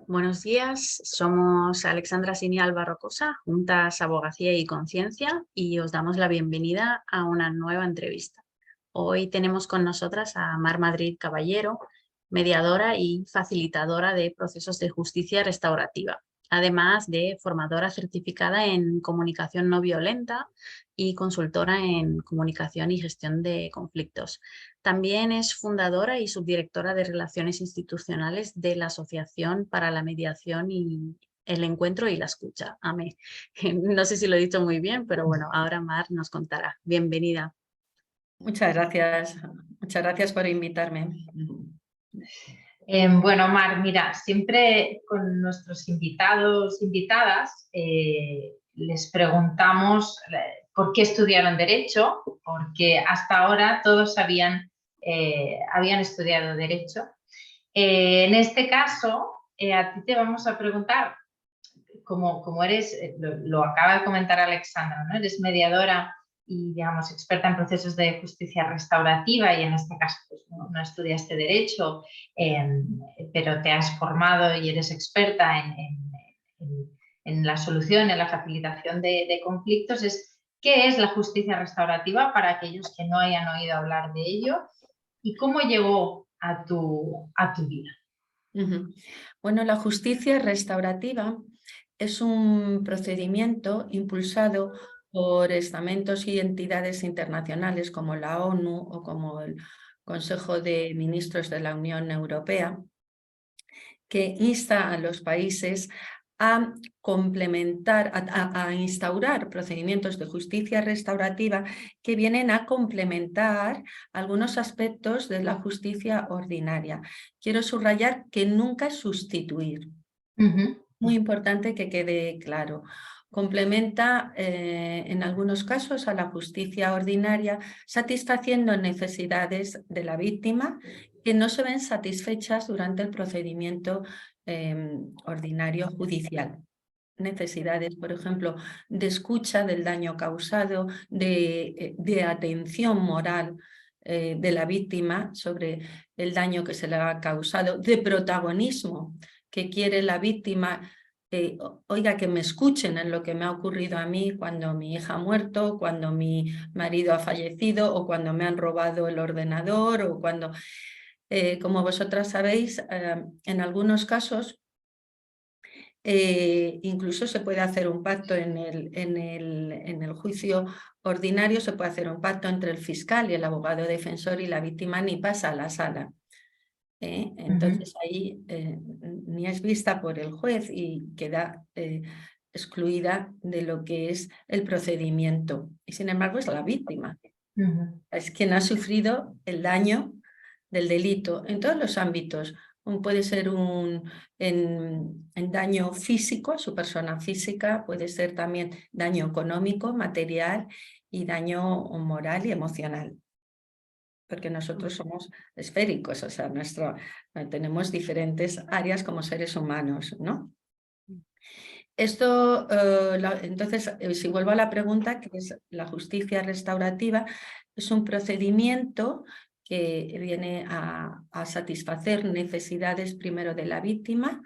Buenos días, somos Alexandra Sini Álvaro Cosa, Juntas Abogacía y Conciencia, y os damos la bienvenida a una nueva entrevista. Hoy tenemos con nosotras a Mar Madrid Caballero, mediadora y facilitadora de procesos de justicia restaurativa, además de formadora certificada en comunicación no violenta y consultora en comunicación y gestión de conflictos. También es fundadora y subdirectora de Relaciones Institucionales de la Asociación para la Mediación y el Encuentro y la Escucha, AME. No sé si lo he dicho muy bien, pero bueno, ahora Mar nos contará. Bienvenida. Muchas gracias por invitarme. Bueno, Mar, mira, siempre con nuestros invitados, invitadas, les preguntamos por qué estudiaron Derecho, porque hasta ahora todos habían estudiado Derecho. En este caso, a ti te vamos a preguntar, como eres, lo acaba de comentar Alexandra, ¿no? Eres mediadora y, digamos, experta en procesos de justicia restaurativa y en este caso pues, no estudiaste Derecho, pero te has formado y eres experta en la solución, en la facilitación de conflictos. ¿Qué es la justicia restaurativa para aquellos que no hayan oído hablar de ello y cómo llegó a tu vida? Bueno, la justicia restaurativa es un procedimiento impulsado por estamentos y entidades internacionales como la ONU o como el Consejo de Ministros de la Unión Europea, que insta a los países a complementar, a instaurar procedimientos de justicia restaurativa que vienen a complementar algunos aspectos de la justicia ordinaria. Quiero subrayar que nunca sustituir. Muy importante que quede claro. Complementa en algunos casos a la justicia ordinaria, satisfaciendo necesidades de la víctima que no se ven satisfechas durante el procedimiento ordinario judicial. Necesidades, por ejemplo, de escucha del daño causado, de atención moral de la víctima sobre el daño que se le ha causado, de protagonismo que quiere la víctima. Oiga, que me escuchen en lo que me ha ocurrido a mí cuando mi hija ha muerto, cuando mi marido ha fallecido o cuando me han robado el ordenador o cuando, como vosotras sabéis, en algunos casos incluso se puede hacer un pacto en el juicio ordinario, se puede hacer un pacto entre el fiscal y el abogado defensor y la víctima ni pasa a la sala. Entonces ahí ni es vista por el juez y queda excluida de lo que es el procedimiento. Y sin embargo es la víctima. Es quien ha sufrido el daño del delito en todos los ámbitos. Puede ser en daño físico a su persona física, puede ser también daño económico, material y daño moral y emocional. Porque nosotros somos esféricos, o sea, tenemos diferentes áreas como seres humanos, ¿no? Esto, entonces, si vuelvo a la pregunta, que es la justicia restaurativa, es un procedimiento que viene a satisfacer necesidades primero de la víctima,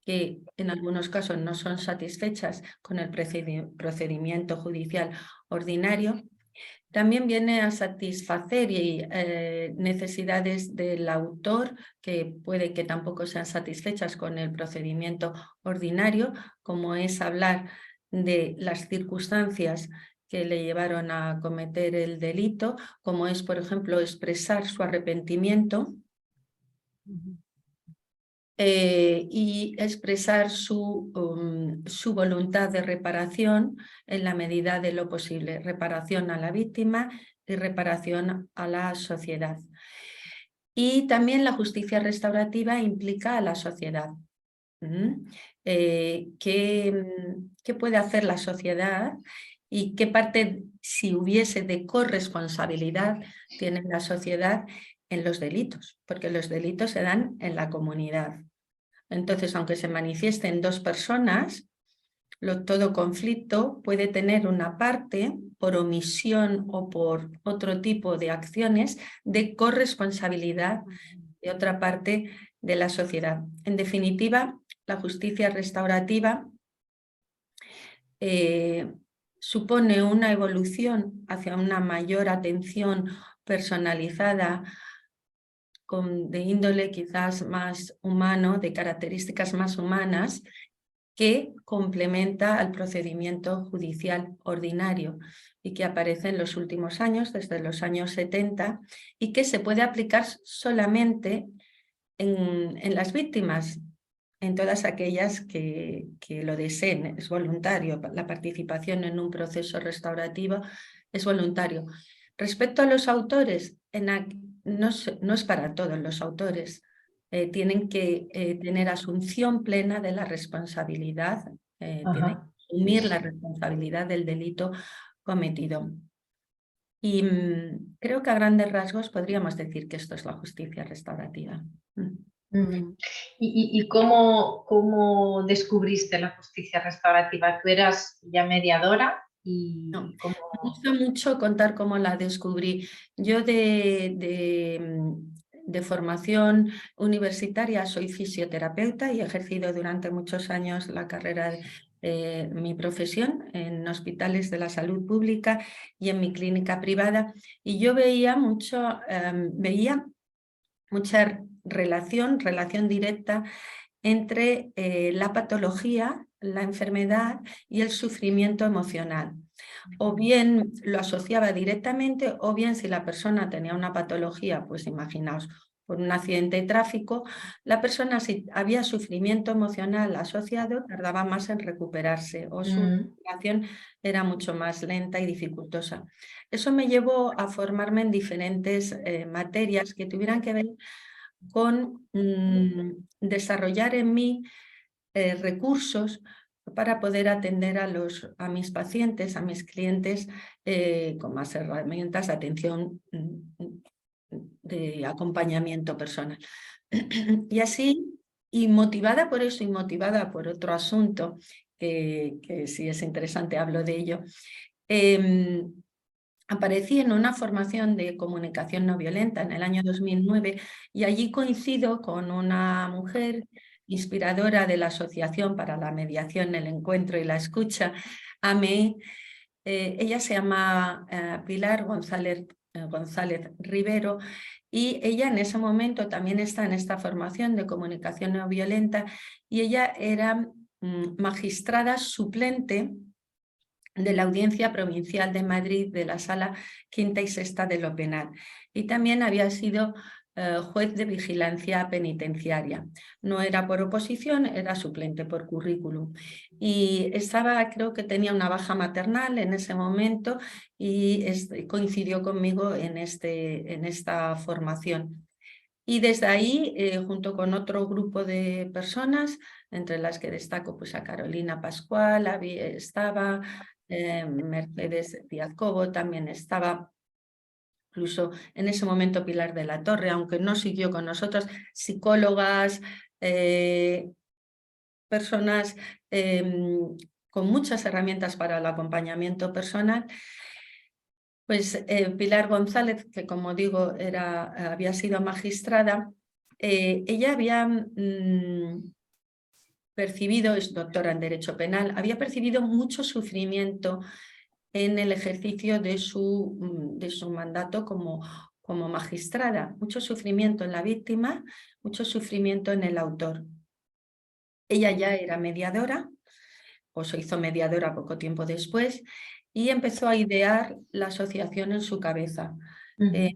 que en algunos casos no son satisfechas con el procedimiento judicial ordinario. También viene a satisfacer necesidades del autor que puede que tampoco sean satisfechas con el procedimiento ordinario, como es hablar de las circunstancias que le llevaron a cometer el delito, como es, por ejemplo, expresar su arrepentimiento y expresar su voluntad de reparación en la medida de lo posible. Reparación a la víctima y reparación a la sociedad. Y también la justicia restaurativa implica a la sociedad. ¿Qué puede hacer la sociedad? ¿Y qué parte, si hubiese de corresponsabilidad, tiene la sociedad en los delitos? Porque los delitos se dan en la comunidad. Entonces, aunque se manifiesten dos personas, todo conflicto puede tener una parte, por omisión o por otro tipo de acciones, de corresponsabilidad, y otra parte de la sociedad. En definitiva, la justicia restaurativa supone una evolución hacia una mayor atención personalizada, de índole quizás más humano, de características más humanas, que complementa al procedimiento judicial ordinario y que aparece en los últimos años, desde los años 70, y que se puede aplicar solamente en las víctimas, en todas aquellas que lo deseen. Es voluntario, la participación en un proceso restaurativo es voluntario. Respecto a los autores, no es para todos los autores. Tienen que tener asunción plena de la responsabilidad, tienen que asumir la responsabilidad del delito cometido. Y creo que a grandes rasgos podríamos decir que esto es la justicia restaurativa. ¿Y cómo descubriste la justicia restaurativa? ¿Tú eras ya mediadora? No, me gusta mucho contar cómo la descubrí. Yo de formación universitaria soy fisioterapeuta y he ejercido durante muchos años la carrera mi profesión en hospitales de la salud pública y en mi clínica privada, y yo veía mucha relación directa entre la patología, la enfermedad y el sufrimiento emocional. O bien lo asociaba directamente, o bien si la persona tenía una patología, pues imaginaos, por un accidente de tráfico, la persona, si había sufrimiento emocional asociado, tardaba más en recuperarse o su recuperación era mucho más lenta y dificultosa. Eso me llevó a formarme en diferentes materias que tuvieran que ver con desarrollar en mí recursos para poder atender a mis pacientes, a mis clientes, con más herramientas de atención, de acompañamiento personal. Y así, y motivada por eso y motivada por otro asunto, que si es interesante hablo de ello, aparecí en una formación de comunicación no violenta en el año 2009 y allí coincido con una mujer inspiradora de la Asociación para la Mediación, el Encuentro y la Escucha, AME. Ella se llama Pilar González Rivero, y ella en ese momento también está en esta formación de comunicación no violenta, y ella era magistrada suplente de la Audiencia Provincial de Madrid de la Sala Quinta y Sexta de lo Penal, y también había sido juez de vigilancia penitenciaria. No era por oposición, era suplente por currículum. Y creo que tenía una baja maternal en ese momento y coincidió conmigo en esta formación. Y desde ahí, junto con otro grupo de personas, entre las que destaco pues, a Carolina Pascual, estaba Mercedes Díaz Cobo, también estaba, incluso en ese momento Pilar de la Torre, aunque no siguió con nosotros, psicólogas, personas con muchas herramientas para el acompañamiento personal. Pues Pilar González, que como digo había sido magistrada, ella había percibido, es doctora en Derecho Penal, había percibido mucho sufrimiento en el ejercicio de su mandato como magistrada, mucho sufrimiento en la víctima, mucho sufrimiento en el autor. Ella ya era mediadora, o se hizo mediadora poco tiempo después, y empezó a idear la asociación en su cabeza.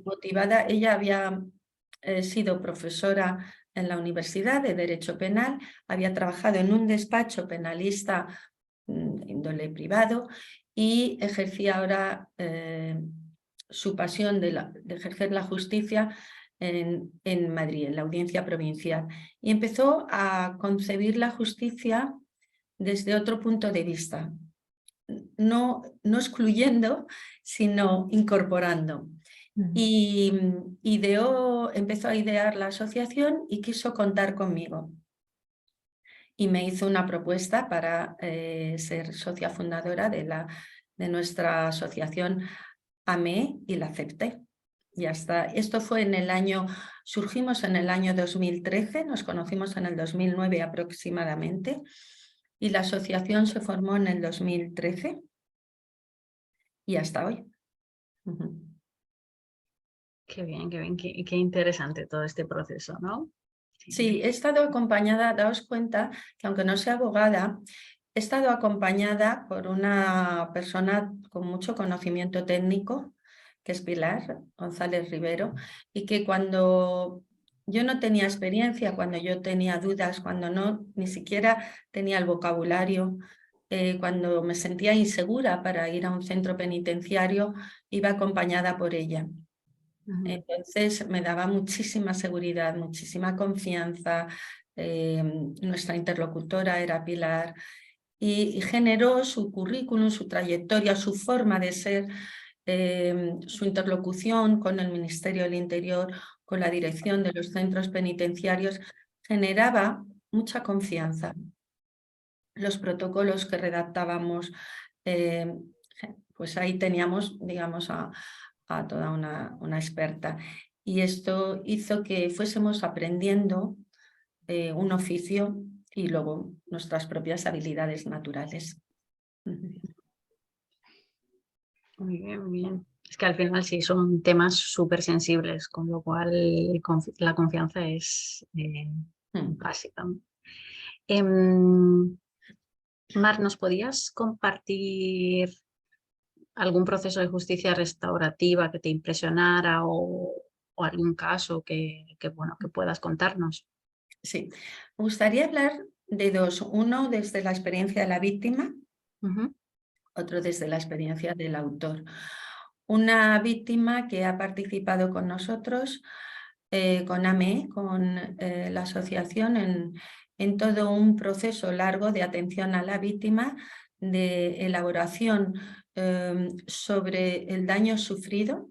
Motivada, ella había sido profesora en la Universidad de Derecho Penal, había trabajado en un despacho penalista índole privado y ejercía ahora su pasión de ejercer la justicia en Madrid, en la Audiencia Provincial. Y empezó a concebir la justicia desde otro punto de vista, no excluyendo, sino incorporando. Y empezó a idear la asociación y quiso contar conmigo. Y me hizo una propuesta para ser socia fundadora de nuestra asociación AME, y la acepté. ya está. Esto fue surgimos en el año 2013, nos conocimos en el 2009 aproximadamente, y la asociación se formó en el 2013 y hasta hoy. Qué bien, qué interesante todo este proceso, ¿no? Sí, he estado acompañada, daos cuenta que aunque no sea abogada, he estado acompañada por una persona con mucho conocimiento técnico, que es Pilar González Rivero, y que cuando yo no tenía experiencia, cuando yo tenía dudas, cuando ni siquiera tenía el vocabulario, cuando me sentía insegura para ir a un centro penitenciario, iba acompañada por ella. Entonces me daba muchísima seguridad, muchísima confianza. Nuestra interlocutora era Pilar y generó su currículum, su trayectoria, su forma de ser, su interlocución con el Ministerio del Interior, con la dirección de los centros penitenciarios, generaba mucha confianza. Los protocolos que redactábamos, pues ahí teníamos, digamos, a toda una experta. Y esto hizo que fuésemos aprendiendo un oficio y luego nuestras propias habilidades naturales. Muy bien, muy bien. Es que al final sí son temas súper sensibles, con lo cual la confianza es básica. Mar, ¿nos podías compartir algún proceso de justicia restaurativa que te impresionara o algún caso que puedas contarnos? Sí, me gustaría hablar de dos. Uno desde la experiencia de la víctima, otro desde la experiencia del autor. Una víctima que ha participado con nosotros, con AME, con la asociación, en todo un proceso largo de atención a la víctima, de elaboración sobre el daño sufrido,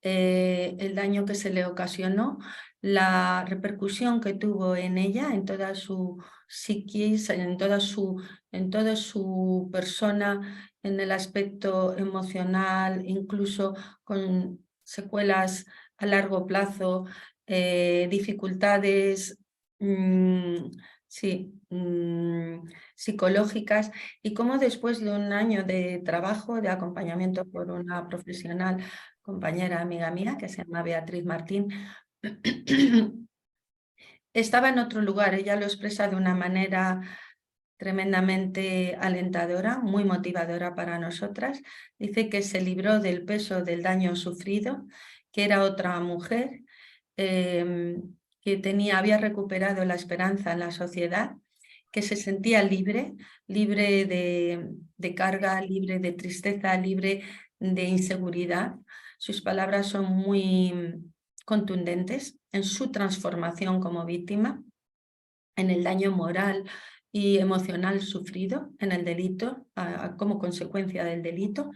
el daño que se le ocasionó, la repercusión que tuvo en ella, en toda su psiquis, en toda su persona, en el aspecto emocional, incluso con secuelas a largo plazo, dificultades psicológicas, y cómo después de un año de trabajo, de acompañamiento por una profesional, compañera, amiga mía, que se llama Beatriz Martín, estaba en otro lugar. Ella lo expresa de una manera tremendamente alentadora, muy motivadora para nosotras. Dice que se libró del peso del daño sufrido, que era otra mujer, que había recuperado la esperanza en la sociedad, que se sentía libre de carga, libre de tristeza, libre de inseguridad. Sus palabras son muy contundentes en su transformación como víctima, en el daño moral y emocional sufrido en el delito, como consecuencia del delito.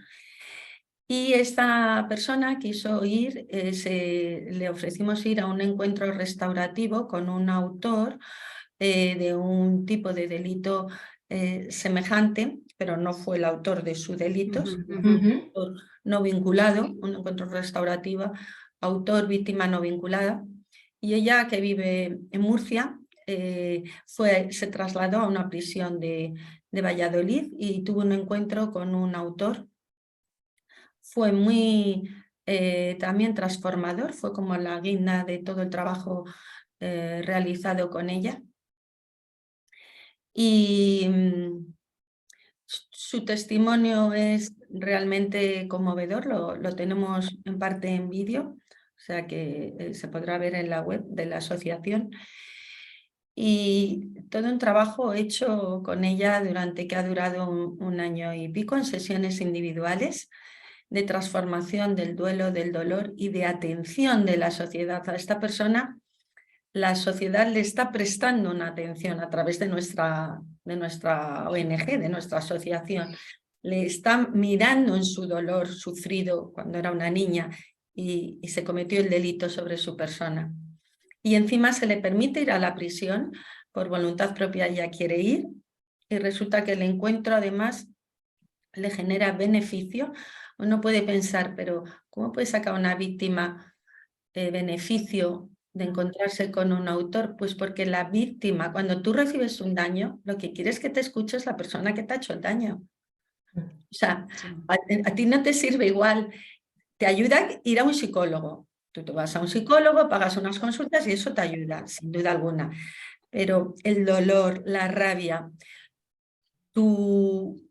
Y esta persona quiso ir, le ofrecimos ir a un encuentro restaurativo con un autor de un tipo de delito semejante, pero no fue el autor de su delito, no vinculado, un encuentro restaurativo, autor, víctima no vinculada. Y ella, que vive en Murcia, se trasladó a una prisión de Valladolid y tuvo un encuentro con un autor. Fue muy también transformador, fue como la guinda de todo el trabajo realizado con ella. Y su testimonio es realmente conmovedor, lo tenemos en parte en vídeo, o sea que se podrá ver en la web de la asociación. Y todo un trabajo hecho con ella que ha durado un año y pico, en sesiones individuales de transformación del duelo, del dolor y de atención de la sociedad a esta persona. La sociedad le está prestando una atención a través de nuestra ONG, de nuestra asociación. Le está mirando en su dolor sufrido cuando era una niña y se cometió el delito sobre su persona. Y encima se le permite ir a la prisión, por voluntad propia ella quiere ir, y resulta que el encuentro además le genera beneficio. Uno puede pensar, pero ¿Cómo puede sacar una víctima beneficio de encontrarse con un autor? Pues porque la víctima, cuando tú recibes un daño, lo que quiere es que te escuches la persona que te ha hecho el daño. O sea, Sí. a ti no te sirve igual, te ayuda ir a un psicólogo. Tú te vas a un psicólogo, pagas unas consultas y eso te ayuda, sin duda alguna. Pero el dolor, la rabia, tu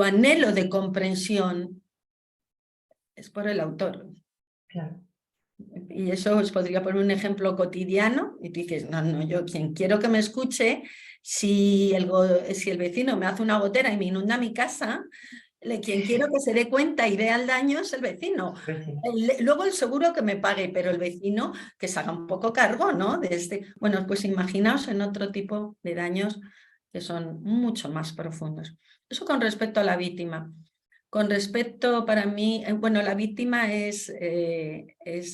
anhelo de comprensión es por el autor. Claro. Y eso os podría poner un ejemplo cotidiano y tú dices, no, yo quien quiero que me escuche, si el vecino me hace una gotera y me inunda mi casa, quien quiero que se dé cuenta y vea el daño es el vecino. Luego el seguro que me pague, pero el vecino que se haga un poco cargo, ¿no? Bueno, pues imaginaos en otro tipo de daños que son mucho más profundos. Eso con respecto a la víctima. Con respecto, para mí, bueno, la víctima es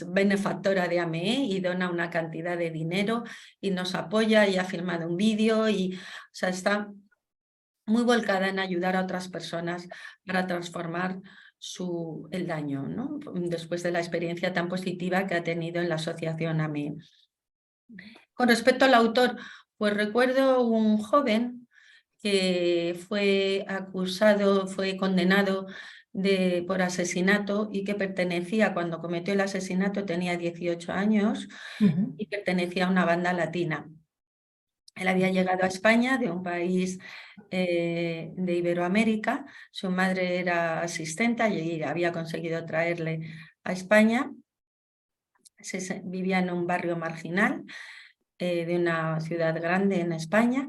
benefactora de AME y dona una cantidad de dinero y nos apoya y ha filmado un vídeo y, o sea, está muy volcada en ayudar a otras personas para transformar el daño, ¿no? Después de la experiencia tan positiva que ha tenido en la asociación AME. Con respecto al autor, pues recuerdo un joven que fue acusado, fue condenado por asesinato y que pertenecía, cuando cometió el asesinato tenía 18 años y pertenecía a una banda latina. Él había llegado a España de un país de Iberoamérica, su madre era asistenta y había conseguido traerle a España. Vivía en un barrio marginal de una ciudad grande en España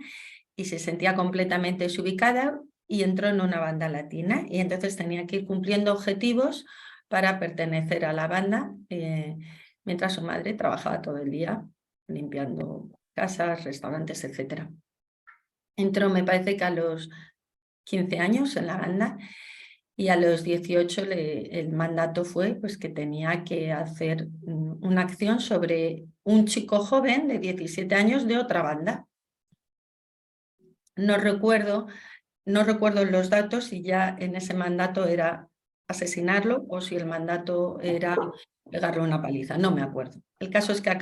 y se sentía completamente desubicada y entró en una banda latina y entonces tenía que ir cumpliendo objetivos para pertenecer a la banda mientras su madre trabajaba todo el día limpiando casas, restaurantes, etc. Entró, me parece que a los 15 años en la banda y a los 18 el mandato fue pues, que tenía que hacer una acción sobre un chico joven de 17 años de otra banda. No recuerdo los datos si ya en ese mandato era asesinarlo o si el mandato era pegarle una paliza, no me acuerdo. El caso es que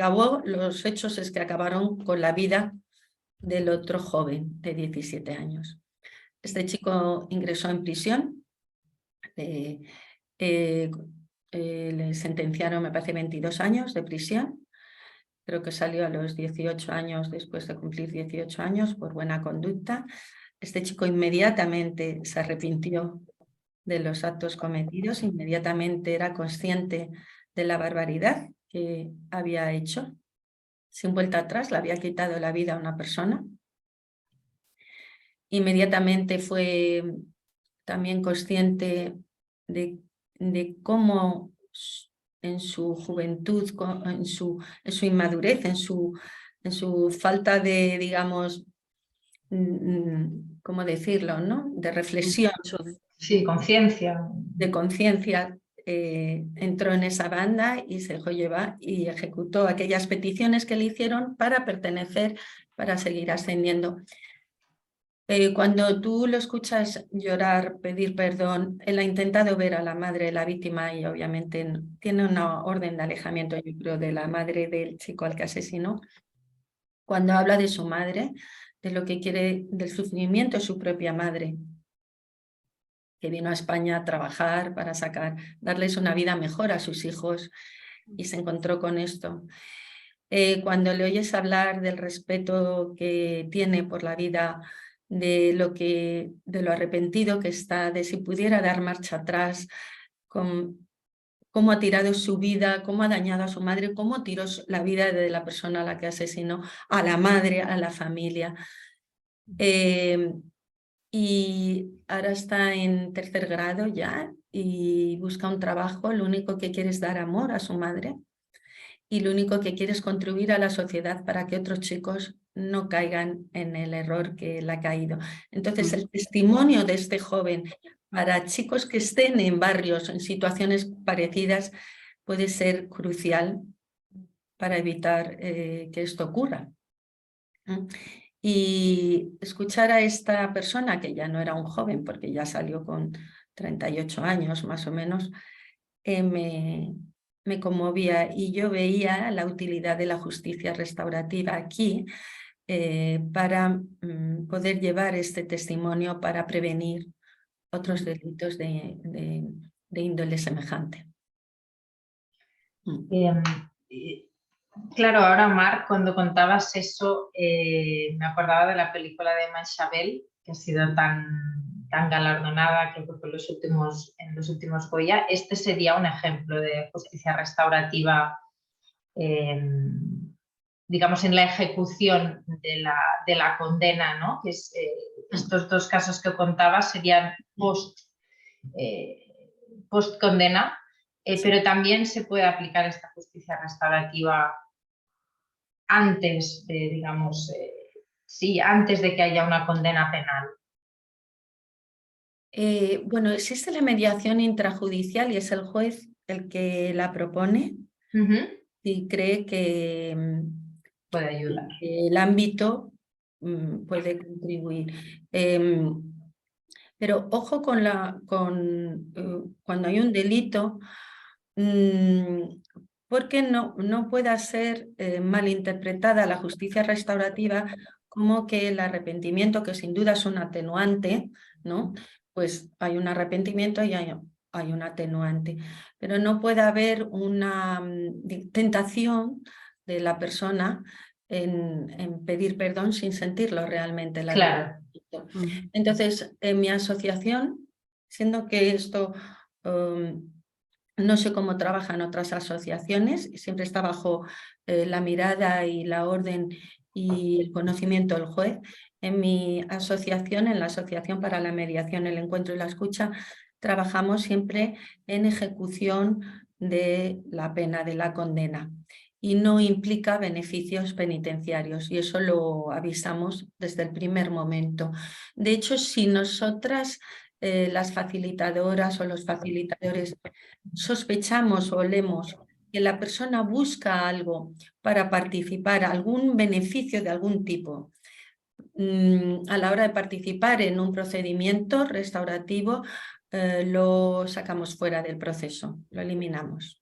los hechos es que acabaron con la vida del otro joven de 17 años. Este chico ingresó en prisión, le sentenciaron, me parece, 22 años de prisión. Creo que salió a los 18 años, después de cumplir 18 años, por buena conducta. Este chico inmediatamente se arrepintió de los actos cometidos, inmediatamente era consciente de la barbaridad que había hecho. Sin vuelta atrás, le había quitado la vida a una persona. Inmediatamente fue también consciente de cómo en su juventud, en su inmadurez, en su falta de, digamos, ¿cómo decirlo?, ¿no?, de reflexión. Sí, conciencia. De conciencia, entró en esa banda y se dejó llevar y ejecutó aquellas peticiones que le hicieron para pertenecer, para seguir ascendiendo. Cuando tú lo escuchas llorar, pedir perdón, él ha intentado ver a la madre de la víctima y obviamente tiene una orden de alejamiento, yo creo, de la madre del chico al que asesinó. Cuando habla de su madre, de lo que quiere, del sufrimiento de su propia madre, que vino a España a trabajar para darles una vida mejor a sus hijos y se encontró con esto. Cuando le oyes hablar del respeto que tiene por la vida, de lo arrepentido que está, de si pudiera dar marcha atrás, cómo ha tirado su vida, cómo ha dañado a su madre, cómo tiró la vida de la persona a la que asesinó, a la madre, a la familia. Y ahora está en 3er grado ya y busca un trabajo, lo único que quiere es dar amor a su madre y lo único que quiere es contribuir a la sociedad para que otros chicos no caigan en el error que él ha caído. Entonces, el testimonio de este joven para chicos que estén en barrios, en situaciones parecidas, puede ser crucial para evitar que esto ocurra. Y escuchar a esta persona, que ya no era un joven, porque ya salió con 38 años más o menos, me conmovía, y yo veía la utilidad de la justicia restaurativa aquí para poder llevar este testimonio para prevenir otros delitos de índole semejante. Claro, ahora Mar, cuando contabas eso, me acordaba de la película de Machiavelli, que ha sido tan galardonada, creo que fue en los últimos Goya. Este sería un ejemplo de justicia restaurativa, digamos, en la ejecución de la condena, ¿no? Que es, estos dos casos que contabas serían post condena, pero también se puede aplicar esta justicia restaurativa antes de, digamos, antes de que haya una condena penal. Bueno, existe la mediación intrajudicial y es el juez el que la propone y cree que puede ayudar. El ámbito puede contribuir. Pero ojo cuando hay un delito, porque no pueda ser malinterpretada la justicia restaurativa como que el arrepentimiento, que sin duda es un atenuante, ¿no? Pues hay un arrepentimiento y hay un atenuante, pero no puede haber una tentación de la persona en pedir perdón sin sentirlo realmente. Claro. Entonces, en mi asociación, siendo que esto no sé cómo trabajan otras asociaciones, siempre está bajo la mirada y la orden y el conocimiento del juez. En mi asociación, en la Asociación para la Mediación, el Encuentro y la Escucha, trabajamos siempre en ejecución de la pena, de la condena, y no implica beneficios penitenciarios, y eso lo avisamos desde el primer momento. De hecho, si nosotras, las facilitadoras o los facilitadores, sospechamos o olemos que la persona busca algo para participar, algún beneficio de algún tipo, a la hora de participar en un procedimiento restaurativo, lo sacamos fuera del proceso, lo eliminamos.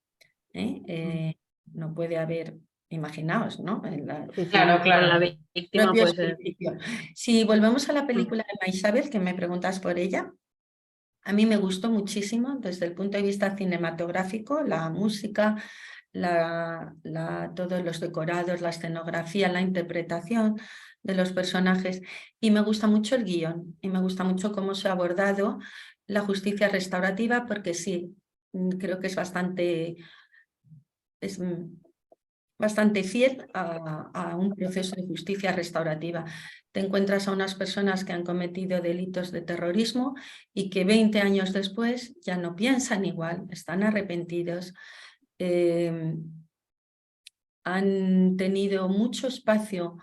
No puede haber, imaginaos, ¿no? Claro. La víctima puede ser. Si volvemos a la película de Machiavelli, que me preguntas por ella, a mí me gustó muchísimo desde el punto de vista cinematográfico, la música, todos los decorados, la escenografía, la interpretación de los personajes, y me gusta mucho el guión y me gusta mucho cómo se ha abordado la justicia restaurativa, porque sí, creo que es bastante fiel a un proceso de justicia restaurativa. Te encuentras a unas personas que han cometido delitos de terrorismo y que 20 años después ya no piensan igual, están arrepentidos, han tenido mucho espacio,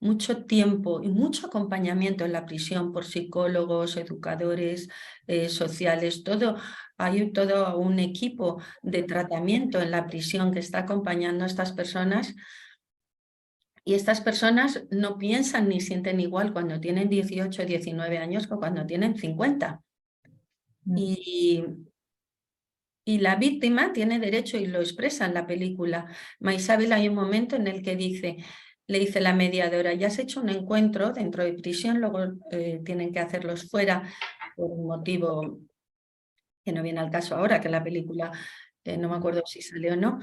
mucho tiempo y mucho acompañamiento en la prisión por psicólogos, educadores sociales, hay todo un equipo de tratamiento en la prisión que está acompañando a estas personas, y estas personas no piensan ni sienten igual cuando tienen 18 o 19 años que cuando tienen 50. Y la víctima tiene derecho, y lo expresa en la película. Machiavelli, hay un momento en el que le dice la mediadora: ya has hecho un encuentro dentro de prisión, luego tienen que hacerlos fuera por un motivo que no viene al caso ahora, que la película no me acuerdo si salió o no,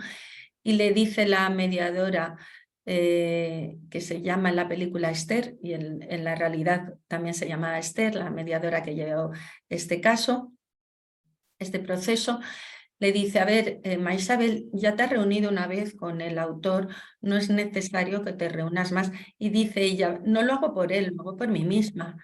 y le dice la mediadora, que se llama en la película Esther, y en la realidad también se llama Esther, la mediadora que llevó este caso, este proceso, le dice: a ver, Machiavelli, ya te has reunido una vez con el autor, no es necesario que te reúnas más. Y dice ella: no lo hago por él, lo hago por mí misma.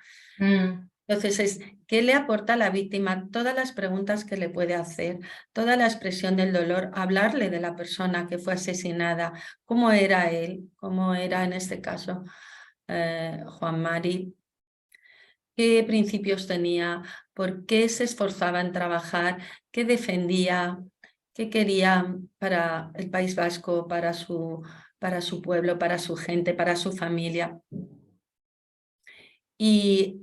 Entonces, ¿qué le aporta a la víctima? Todas las preguntas que le puede hacer, toda la expresión del dolor, hablarle de la persona que fue asesinada, cómo era él, cómo era en este caso Juan Mari, qué principios tenía, por qué se esforzaba en trabajar, qué defendía, qué quería para el País Vasco, para su pueblo, para su gente, para su familia. Y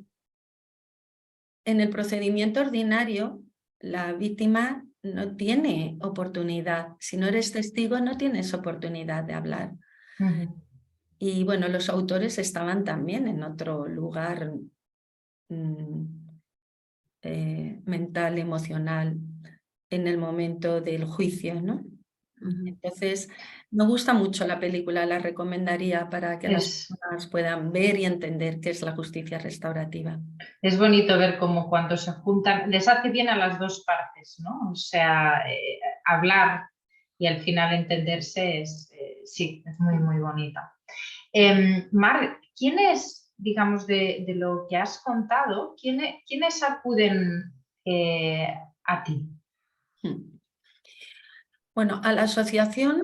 en el procedimiento ordinario, la víctima no tiene oportunidad. Si no eres testigo, no tienes oportunidad de hablar. Y bueno, los autores estaban también en otro lugar mental, emocional, en el momento del juicio, ¿no? Entonces, me gusta mucho la película, la recomendaría para que las personas puedan ver y entender qué es la justicia restaurativa. Es bonito ver cómo cuando se juntan, les hace bien a las dos partes, ¿no? O sea, hablar y al final entenderse sí, es muy, muy bonita. Mar, ¿quiénes, digamos, de lo que has contado, quiénes acuden a ti? Bueno, a la asociación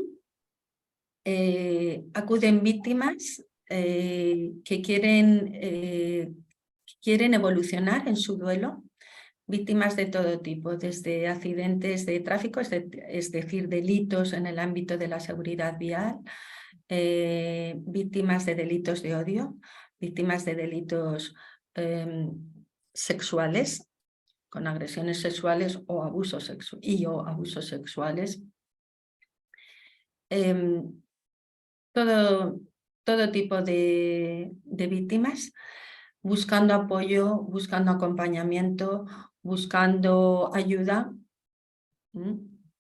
acuden víctimas que quieren evolucionar en su duelo, víctimas de todo tipo, desde accidentes de tráfico, es decir, delitos en el ámbito de la seguridad vial, víctimas de delitos de odio, víctimas de delitos sexuales, con agresiones sexuales o abusos sexuales. Todo tipo de víctimas, buscando apoyo, buscando acompañamiento, buscando ayuda,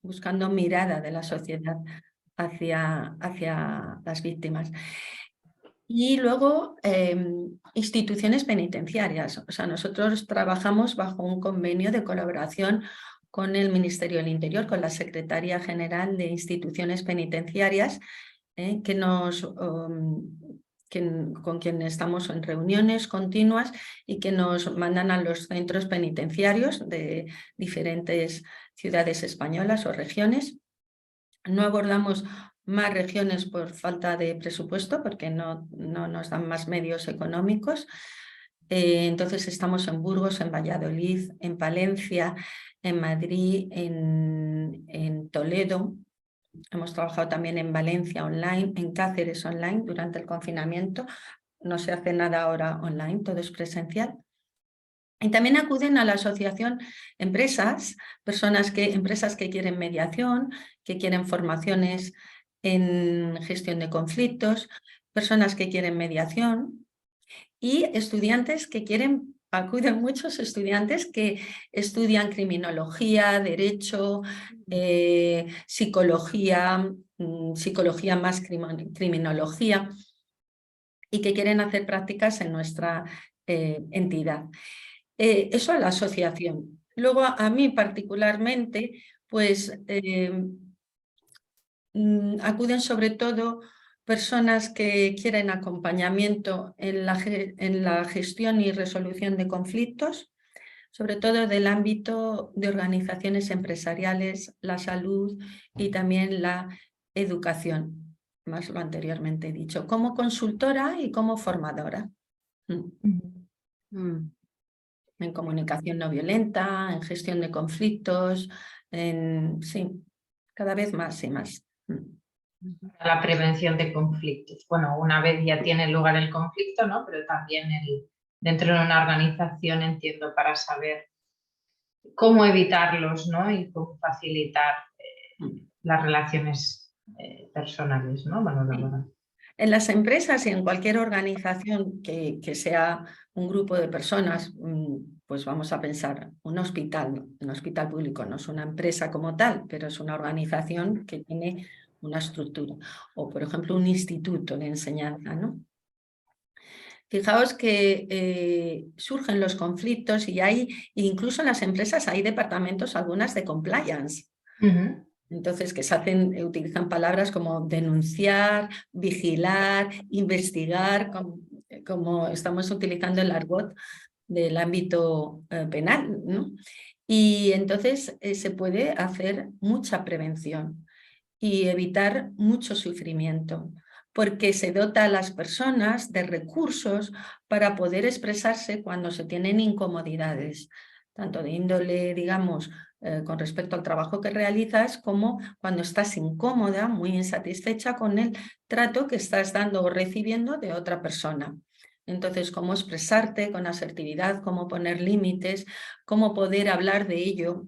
buscando mirada de la sociedad hacia las víctimas. Y luego instituciones penitenciarias. O sea, nosotros trabajamos bajo un convenio de colaboración con el Ministerio del Interior, con la Secretaría General de Instituciones Penitenciarias, con quien estamos en reuniones continuas y que nos mandan a los centros penitenciarios de diferentes ciudades españolas o regiones. No abordamos más regiones por falta de presupuesto, porque no nos dan más medios económicos. Entonces estamos en Burgos, en Valladolid, en Palencia, en Madrid, en Toledo. Hemos trabajado también en Valencia online, en Cáceres online durante el confinamiento. No se hace nada ahora online, todo es presencial. Y también acuden a la asociación empresas que quieren mediación, que quieren formaciones en gestión de conflictos, personas que quieren mediación y estudiantes que acuden muchos estudiantes que estudian criminología, derecho, psicología, psicología más criminología y que quieren hacer prácticas en nuestra entidad. Eso a la asociación. Luego a mí particularmente, pues acuden sobre todo personas que quieren acompañamiento en la gestión y resolución de conflictos, sobre todo del ámbito de organizaciones empresariales, la salud y también la educación, más lo anteriormente dicho, como consultora y como formadora. En comunicación no violenta, en gestión de conflictos, sí, cada vez más y más. La prevención de conflictos. Bueno, una vez ya tiene lugar el conflicto, ¿no? Pero también dentro de una organización, entiendo, para saber cómo evitarlos, ¿no? Y cómo facilitar las relaciones personales, ¿no? Bueno. En las empresas y en cualquier organización que sea un grupo de personas, pues vamos a pensar, un hospital público no es una empresa como tal, pero es una organización que tiene una estructura. O, por ejemplo, un instituto de enseñanza, ¿no? Fijaos que surgen los conflictos y incluso en las empresas hay departamentos, algunas de compliance. Entonces, que utilizan palabras como denunciar, vigilar, investigar, como estamos utilizando el argot del ámbito penal, ¿no? Y entonces se puede hacer mucha prevención y evitar mucho sufrimiento, porque se dota a las personas de recursos para poder expresarse cuando se tienen incomodidades, tanto de índole, digamos, con respecto al trabajo que realizas, como cuando estás incómoda, muy insatisfecha con el trato que estás dando o recibiendo de otra persona. Entonces, cómo expresarte con asertividad, cómo poner límites, cómo poder hablar de ello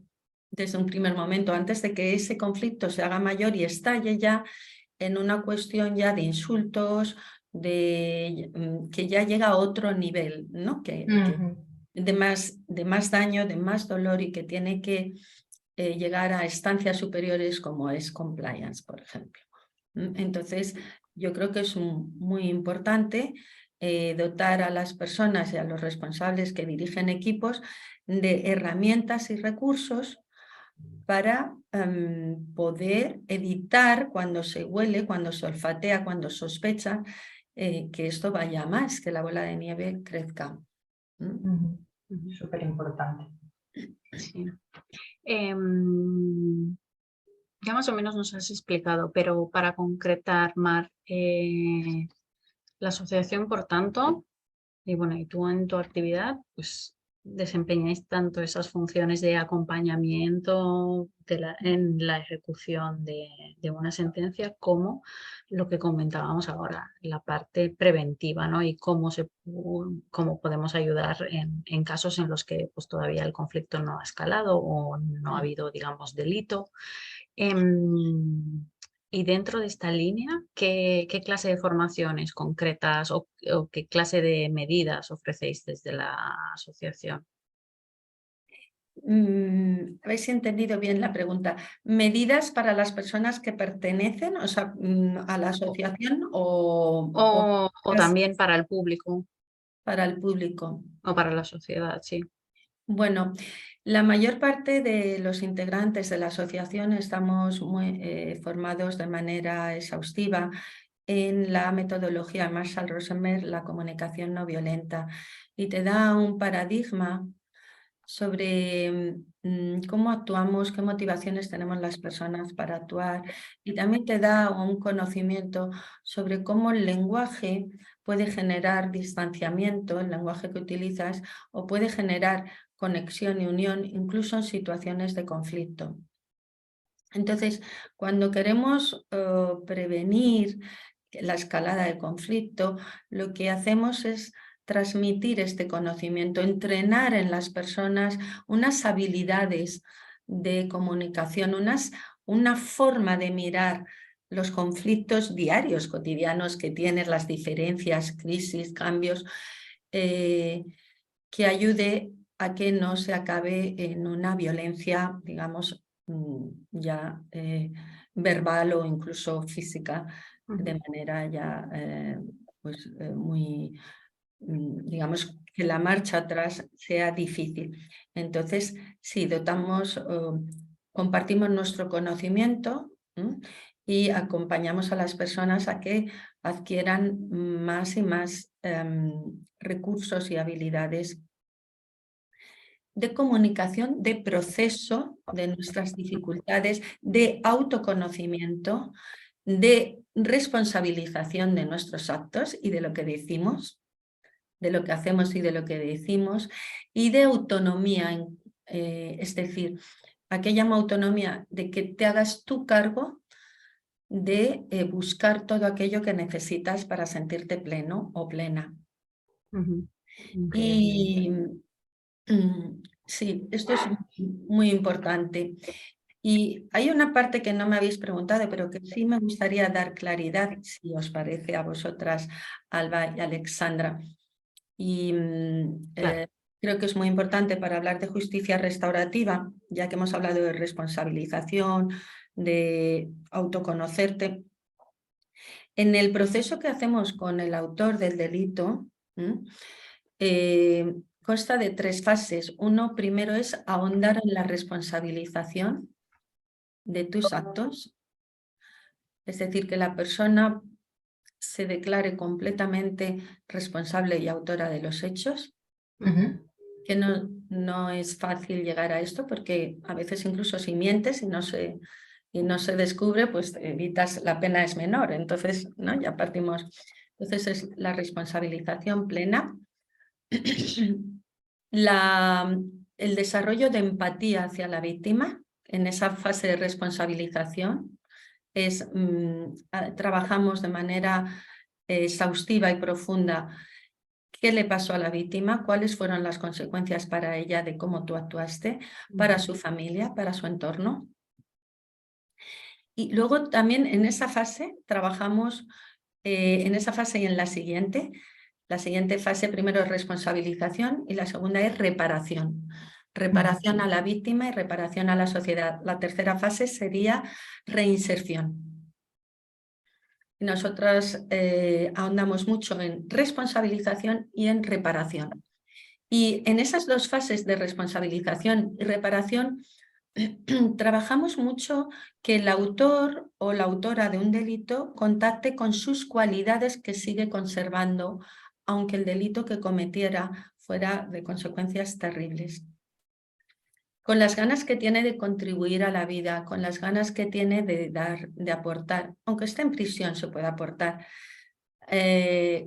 desde un primer momento, antes de que ese conflicto se haga mayor y estalle ya en una cuestión ya de insultos, que ya llega a otro nivel, ¿no? De más daño, de más dolor y que tiene que llegar a instancias superiores como es compliance, por ejemplo. Entonces, yo creo que es muy importante dotar a las personas y a los responsables que dirigen equipos de herramientas y recursos para poder evitar cuando se huele, cuando se olfatea, cuando sospecha que esto vaya a más, que la bola de nieve crezca. Súper importante. Sí. Ya más o menos nos has explicado, pero para concretar, Mar, la asociación, por tanto, y bueno, y tú en tu actividad, pues desempeñáis tanto esas funciones de acompañamiento en la ejecución de una sentencia como lo que comentábamos ahora, la parte preventiva, ¿no? Y cómo podemos ayudar en casos en los que pues, todavía el conflicto no ha escalado o no ha habido, digamos, delito. Y dentro de esta línea, ¿qué clase de formaciones concretas o qué clase de medidas ofrecéis desde la asociación? ¿Habéis entendido bien la pregunta? ¿Medidas para las personas que pertenecen, o sea, a la asociación O también para el público para el público? o para la sociedad, sí. Bueno, la mayor parte de los integrantes de la asociación estamos formados de manera exhaustiva en la metodología Marshall-Rosenberg, la comunicación no violenta, y te da un paradigma sobre cómo actuamos, qué motivaciones tenemos las personas para actuar, y también te da un conocimiento sobre cómo el lenguaje puede generar distanciamiento, el lenguaje que utilizas, o puede generar conexión y unión incluso en situaciones de conflicto. Entonces, cuando queremos prevenir la escalada del conflicto, lo que hacemos es transmitir este conocimiento, entrenar en las personas unas habilidades de comunicación, una forma de mirar los conflictos diarios, cotidianos que tienen, las diferencias, crisis, cambios, que ayude a que no se acabe en una violencia, digamos, ya verbal o incluso física, de manera ya muy, digamos, que la marcha atrás sea difícil. Entonces, sí, compartimos nuestro conocimiento y acompañamos a las personas a que adquieran más y más recursos y habilidades de comunicación, de proceso de nuestras dificultades, de autoconocimiento, de responsabilización de nuestros actos y de lo que decimos, de lo que hacemos y de lo que decimos, y de autonomía, es decir, ¿a qué llamo autonomía? De que te hagas tu cargo de buscar todo aquello que necesitas para sentirte pleno o plena. Y sí, esto es muy importante. Y hay una parte que no me habéis preguntado, pero que sí me gustaría dar claridad, si os parece a vosotras, Alba y Alexandra. Y Claro. creo que es muy importante para hablar de justicia restaurativa, ya que hemos hablado de responsabilización, de autoconocerte. En el proceso que hacemos con el autor del delito, consta de 3 fases. Primero es ahondar en la responsabilización de tus actos, es decir, que la persona se declare completamente responsable y autora de los hechos, que no es fácil llegar a esto porque a veces incluso si mientes y no se descubre, pues evitas, la pena es menor, entonces ¿no? Ya partimos. Entonces es la responsabilización plena. El desarrollo de empatía hacia la víctima en esa fase de responsabilización trabajamos de manera exhaustiva y profunda qué le pasó a la víctima, cuáles fueron las consecuencias para ella de cómo tú actuaste, para su familia, para su entorno. Y luego también en esa fase trabajamos, en esa fase y en la siguiente. La siguiente fase primero es responsabilización y la segunda es reparación. Reparación a la víctima y reparación a la sociedad. La tercera fase sería reinserción. Nosotras ahondamos mucho en responsabilización y en reparación. Y en esas dos fases de responsabilización y reparación trabajamos mucho que el autor o la autora de un delito contacte con sus cualidades que sigue conservando, aunque el delito que cometiera fuera de consecuencias terribles. Con las ganas que tiene de contribuir a la vida, con las ganas que tiene de dar, de aportar, aunque esté en prisión se puede aportar,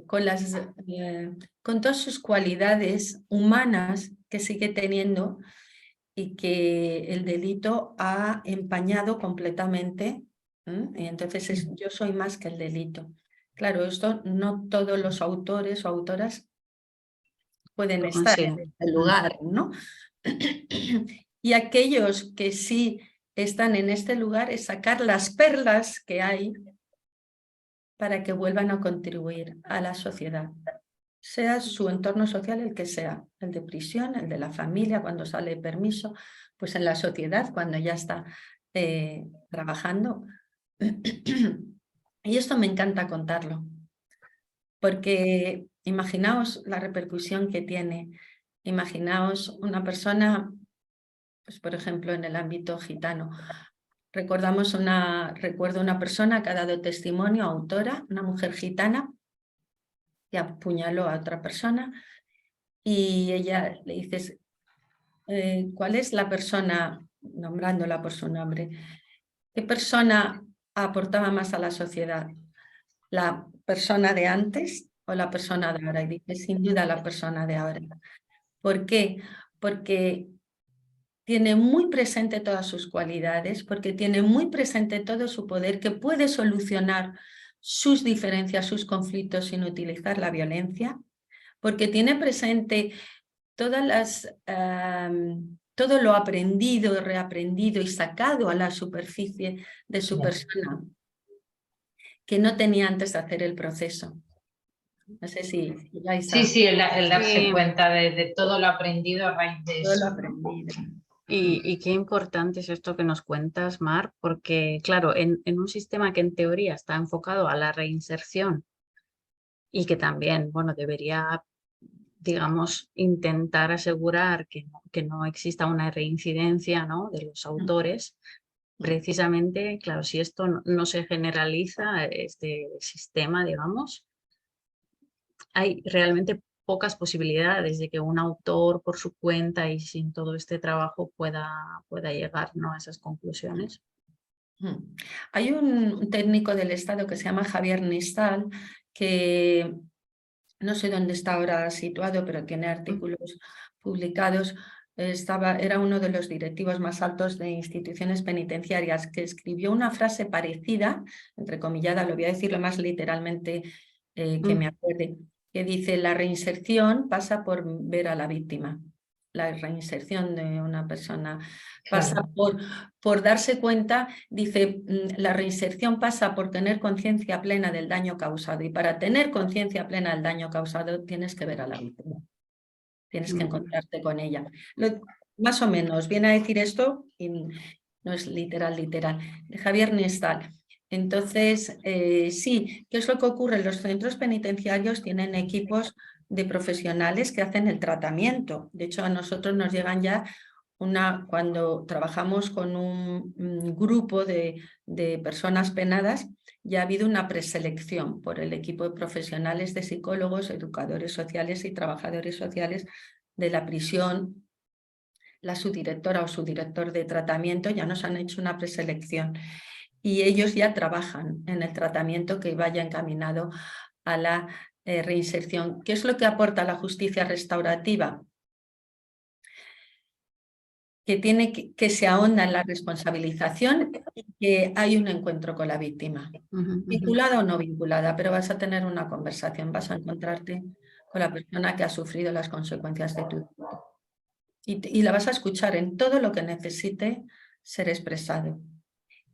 con todas sus cualidades humanas que sigue teniendo y que el delito ha empañado completamente. Y entonces yo soy más que el delito. Claro, esto no todos los autores o autoras pueden estar en este lugar, ¿no? Y aquellos que sí están en este lugar es sacar las perlas que hay para que vuelvan a contribuir a la sociedad, sea su entorno social el que sea, el de prisión, el de la familia cuando sale de permiso, pues en la sociedad cuando ya está trabajando. Y esto me encanta contarlo, porque imaginaos la repercusión que tiene. Imaginaos una persona, pues por ejemplo en el ámbito gitano. Recuerdo una persona que ha dado testimonio, autora, una mujer gitana, que apuñaló a otra persona y ella le dice, ¿cuál es la persona, nombrándola por su nombre, qué persona aportaba más a la sociedad? ¿La persona de antes o la persona de ahora? Y dice, sin duda la persona de ahora. ¿Por qué? Porque tiene muy presente todas sus cualidades, porque tiene muy presente todo su poder, que puede solucionar sus diferencias, sus conflictos sin utilizar la violencia, porque tiene presente todas todo lo aprendido, reaprendido y sacado a la superficie de su persona, que no tenía antes de hacer el proceso. No sé si... Sí, el darse cuenta de todo lo aprendido a raíz de todo eso. lo aprendido. Y qué importante es esto que nos cuentas, Mar, porque claro, en un sistema que en teoría está enfocado a la reinserción y que también, bueno, debería, digamos, intentar asegurar que no exista una reincidencia, ¿no?, de los autores, precisamente, claro, si esto no se generaliza, este sistema, digamos, hay realmente pocas posibilidades de que un autor por su cuenta y sin todo este trabajo pueda llegar, ¿no?, a esas conclusiones. Hay un técnico del Estado que se llama Javier Nistal, que no sé dónde está ahora situado, pero tiene artículos publicados. Era uno de los directivos más altos de instituciones penitenciarias, que escribió una frase parecida, entrecomillada, lo voy a decir lo más literalmente que me acuerde, que dice: la reinserción pasa por ver a la víctima. La reinserción de una persona pasa por darse cuenta, dice, la reinserción pasa por tener conciencia plena del daño causado, y para tener conciencia plena del daño causado tienes que ver a la víctima, tienes que encontrarte con ella. Más o menos viene a decir esto, y no es literal, de Javier Nistal. Entonces, sí, ¿qué es lo que ocurre? Los centros penitenciarios tienen equipos de profesionales que hacen el tratamiento. De hecho, a nosotros nos llegan ya cuando trabajamos con un grupo de personas penadas, ya ha habido una preselección por el equipo de profesionales de psicólogos, educadores sociales y trabajadores sociales de la prisión. La subdirectora o subdirector de tratamiento ya nos han hecho una preselección y ellos ya trabajan en el tratamiento que vaya encaminado a la reinserción. ¿Qué es lo que aporta la justicia restaurativa? Que se ahonda en la responsabilización y que hay un encuentro con la víctima. Vinculada o no vinculada, pero vas a tener una conversación, vas a encontrarte con la persona que ha sufrido las consecuencias de tu delito. Y la vas a escuchar en todo lo que necesite ser expresado.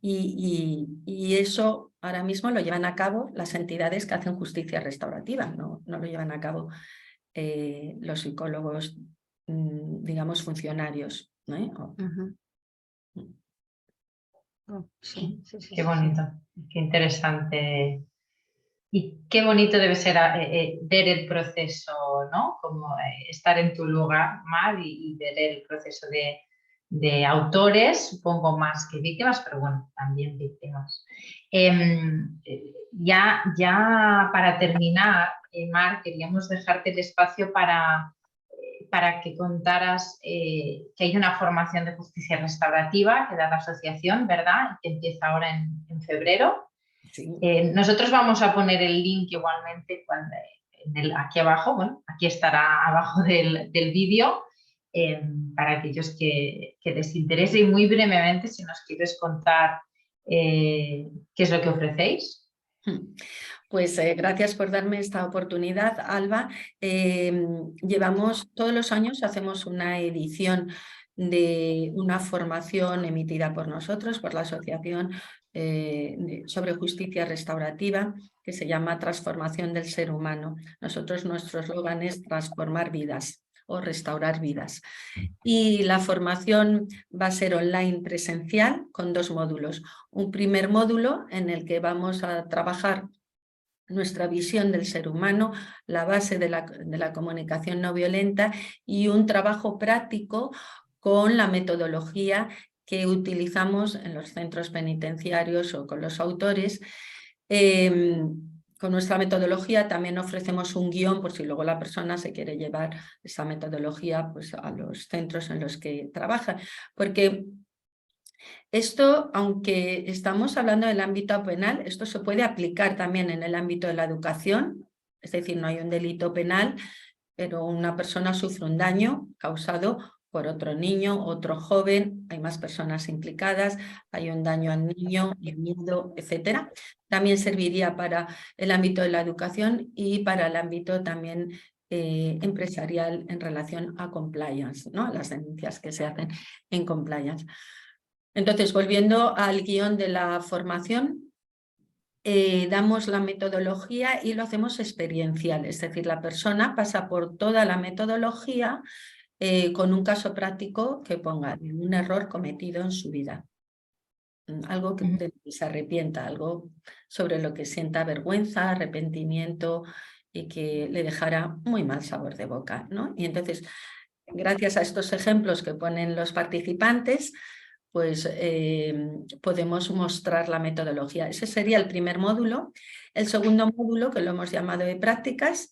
Y eso ahora mismo lo llevan a cabo las entidades que hacen justicia restaurativa, no lo llevan a cabo los psicólogos, digamos, funcionarios, ¿no? Sí, Qué bonito, qué interesante. Y qué bonito debe ser ver el proceso, ¿no? Como estar en tu lugar, Mar, y ver el proceso de autores, supongo más que víctimas, pero bueno, también víctimas. Ya para terminar, Mar, queríamos dejarte el espacio para que contaras que hay una formación de justicia restaurativa que da la asociación, ¿verdad? Que empieza ahora en febrero. Sí. Nosotros vamos a poner el link igualmente aquí abajo, bueno, aquí estará abajo del vídeo, para aquellos que les interese, y muy brevemente, si nos quieres contar qué es lo que ofrecéis. Pues gracias por darme esta oportunidad, Alba. Todos los años hacemos una edición de una formación emitida por nosotros, por la Asociación sobre Justicia Restaurativa, que se llama Transformación del Ser Humano. Nuestro eslogan es transformar vidas o restaurar vidas. Y la formación va a ser online presencial con 2 módulos. Un primer módulo en el que vamos a trabajar nuestra visión del ser humano, la base de la comunicación no violenta, y un trabajo práctico con la metodología que utilizamos en los centros penitenciarios o con los autores. Con nuestra metodología también ofrecemos un guión por si luego la persona se quiere llevar esa metodología, pues, a los centros en los que trabaja, porque esto, aunque estamos hablando del ámbito penal, esto se puede aplicar también en el ámbito de la educación, es decir, no hay un delito penal, pero una persona sufre un daño causado por otro niño, otro joven, hay más personas implicadas, hay un daño al niño, el miedo, etc. También serviría para el ámbito de la educación y para el ámbito también empresarial en relación a compliance, ¿no? Las denuncias que se hacen en compliance. Entonces, volviendo al guión de la formación, damos la metodología y lo hacemos experiencial, es decir, la persona pasa por toda la metodología con un caso práctico que ponga un error cometido en su vida, algo que se arrepienta, algo sobre lo que sienta vergüenza, arrepentimiento y que le dejará muy mal sabor de boca, ¿no? Y entonces, gracias a estos ejemplos que ponen los participantes, pues podemos mostrar la metodología. Ese sería el primer módulo. El segundo módulo, que lo hemos llamado de prácticas,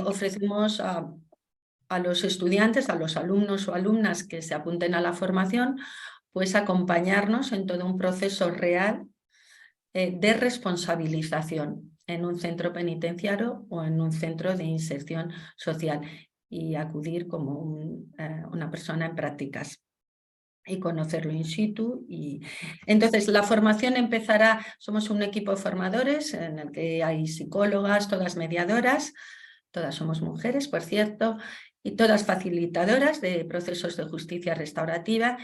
ofrecemos a los estudiantes, a los alumnos o alumnas que se apunten a la formación, pues acompañarnos en todo un proceso real de responsabilización en un centro penitenciario o en un centro de inserción social, y acudir como una persona en prácticas y conocerlo in situ. Y entonces la formación empezará, somos un equipo de formadores en el que hay psicólogas, todas mediadoras, todas somos mujeres, por cierto, y todas facilitadoras de procesos de justicia restaurativa,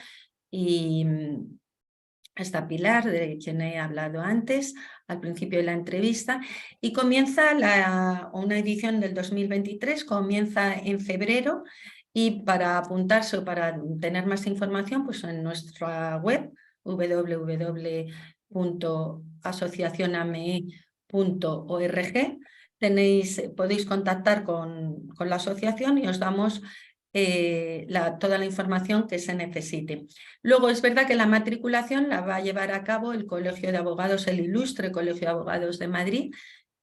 y está Pilar, de quien he hablado antes al principio de la entrevista, y comienza una edición del 2023, comienza en febrero. Y para apuntarse o para tener más información, pues en nuestra web www.asociacioname.org podéis contactar con la asociación y os damos toda la información que se necesite. Luego, es verdad que la matriculación la va a llevar a cabo el Colegio de Abogados, el Ilustre Colegio de Abogados de Madrid,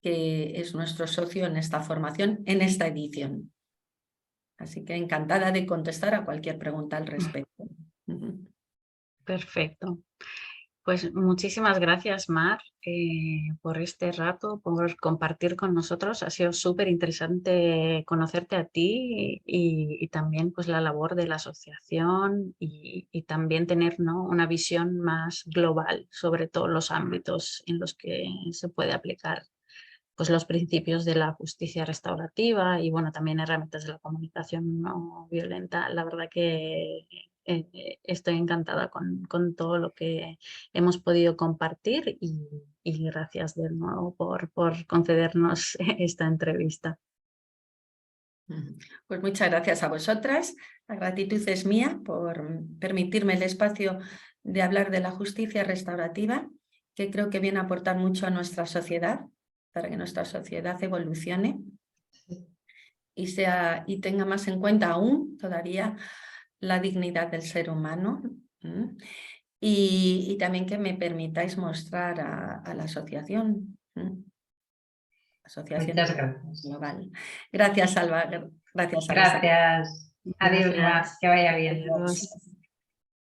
que es nuestro socio en esta formación, en esta edición. Así que encantada de contestar a cualquier pregunta al respecto. Perfecto. Pues muchísimas gracias, Mar, por este rato, por compartir con nosotros. Ha sido súper interesante conocerte a ti y también pues, la labor de la asociación y también tener, ¿no?, una visión más global sobre todos los ámbitos en los que se puede aplicar pues los principios de la justicia restaurativa y bueno, también herramientas de la comunicación no violenta. La verdad que estoy encantada con todo lo que hemos podido compartir y gracias de nuevo por concedernos esta entrevista. Pues muchas gracias a vosotras. La gratitud es mía por permitirme el espacio de hablar de la justicia restaurativa, que creo que viene a aportar mucho a nuestra sociedad, para que nuestra sociedad evolucione y tenga más en cuenta aún todavía la dignidad del ser humano. Y también que me permitáis mostrar a la asociación. Asociación Muchas gracias. Global. Gracias, Alba. Gracias, Alba. Gracias. Adiós, Mar. Gracias. Que vaya bien. Adiós.